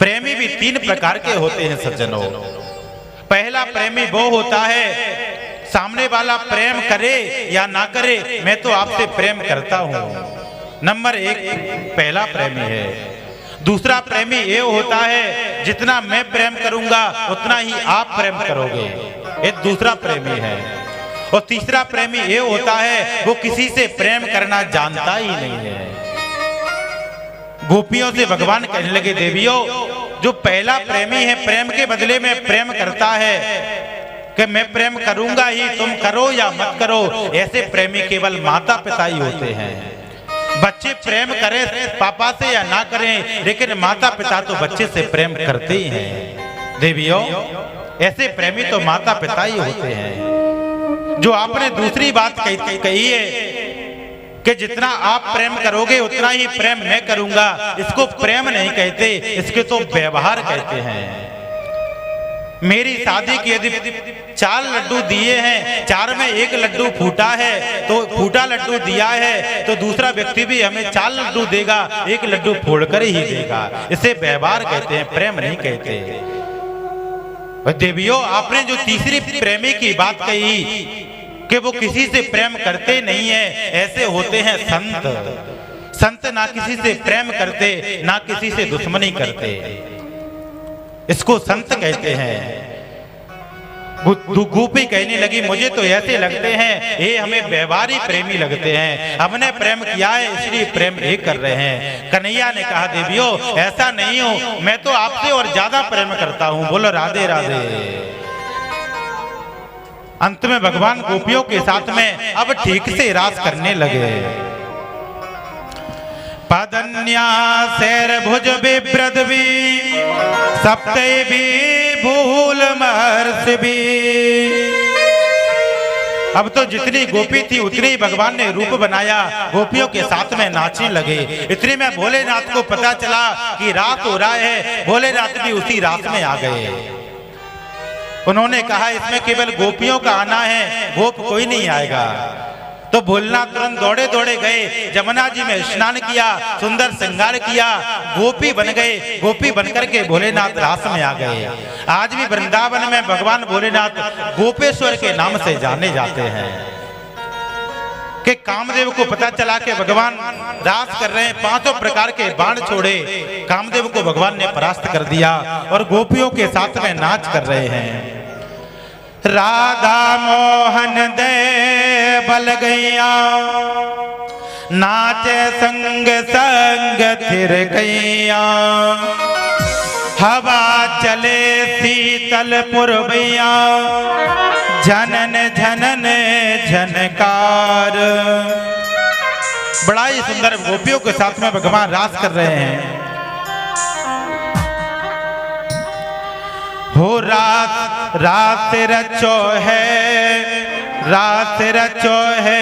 प्रेमी भी तीन प्रकार के होते हैं सज्जनों। पहला प्रेमी वो होता है, सामने वाला प्रेम करे या ना करे, मैं तो आपसे प्रेम करता हूं, नंबर एक पहला प्रेमी है। दूसरा प्रेमी ये होता है, जितना मैं प्रेम करूंगा उतना ही आप प्रेम करोगे, ये दूसरा प्रेमी है। और तीसरा प्रेमी ये होता है, वो किसी से प्रेम करना जानता ही नहीं है। गोपियों से भगवान कहने लगे, देवियों जो पहला प्रेमी है प्रेम के बदले में प्रेम करता है कि मैं प्रेम करूंगा ही, तुम करो या मत करो, ऐसे प्रेमी केवल माता पिता ही होते हैं। बच्चे प्रेम करें पापा से या ना करें, लेकिन माता पिता तो बच्चे से प्रेम करते ही हैं। देवियों ऐसे प्रेमी तो माता पिता ही होते हैं। जो आपने दूसरी बात कही है कि जितना आप प्रेम करोगे उतना ही प्रेम मैं करूंगा, इसको प्रेम नहीं कहते, इसके तो व्यवहार कहते हैं। मेरी शादी के यदि 4 लड्डू दिए हैं, 4 में 1 लड्डू फूटा है, तो फूटा लड्डू दिया है तो दूसरा व्यक्ति भी हमें 4 लड्डू देगा, 1 लड्डू फोड़कर ही देगा। इसे व्यवहार कहते हैं, प्रेम नहीं कहते। देवियों आपने जो तीसरी प्रेमी की बात कही कि वो किसी से प्रेम करते नहीं है, ऐसे होते हैं संत। संत ना किसी से प्रेम करते, ना किसी से दुश्मनी करते, इसको संत कहते हैं। गोपी कहने लगी, मुझे तो ऐसे लगते हैं ये हमें व्यवहारी प्रेमी लगते हैं, हमने प्रेम किया है इसलिए प्रेम ये कर रहे हैं। कन्हैया ने कहा, देवियों ऐसा नहीं हो, मैं तो आपसे और ज्यादा प्रेम करता हूं, बोलो राधे राधे। अंत में भगवान गोपियों के साथ में अब ठीक से रास करने लगे। पदन्या सैर भुज विप्रद भी सप्ते भी भूल महर्ष भी। अब तो जितनी गोपी थी उतनी ही भगवान ने रूप बनाया, गोपियों के साथ में नाचने लगे। इतने में भोलेनाथ को पता चला कि रात हो रहा है, भोलेनाथ भी उसी रात में आ गए। उन्होंने कहा इसमें केवल गोपियों का आना है, गोप कोई नहीं आएगा। तो भोलेनाथ तुरंत दौड़े दौड़े गए, जमुना जी में स्नान किया, सुंदर श्रृंगार किया, गोपी बन गए। गोपी बनकर के भोलेनाथ रास में आ गए। आज भी वृंदावन में भगवान भोलेनाथ गोपेश्वर के नाम से जाने जाते हैं। कि कामदेव को पता चला कि भगवान रास कर रहे हैं, 5 प्रकार के बाण छोड़े, कामदेव को भगवान ने परास्त कर दिया और गोपियों के साथ में नाच कर रहे हैं। राधा मोहन दे बल गैया, नाचे संग संग थिर गैया, हवा चले शीतल पुरवैया, झनन झनन झनकार। बड़ा ही सुंदर गोपियों के साथ में भगवान रास कर रहे हैं। हो रात रचो है, रात रचो है,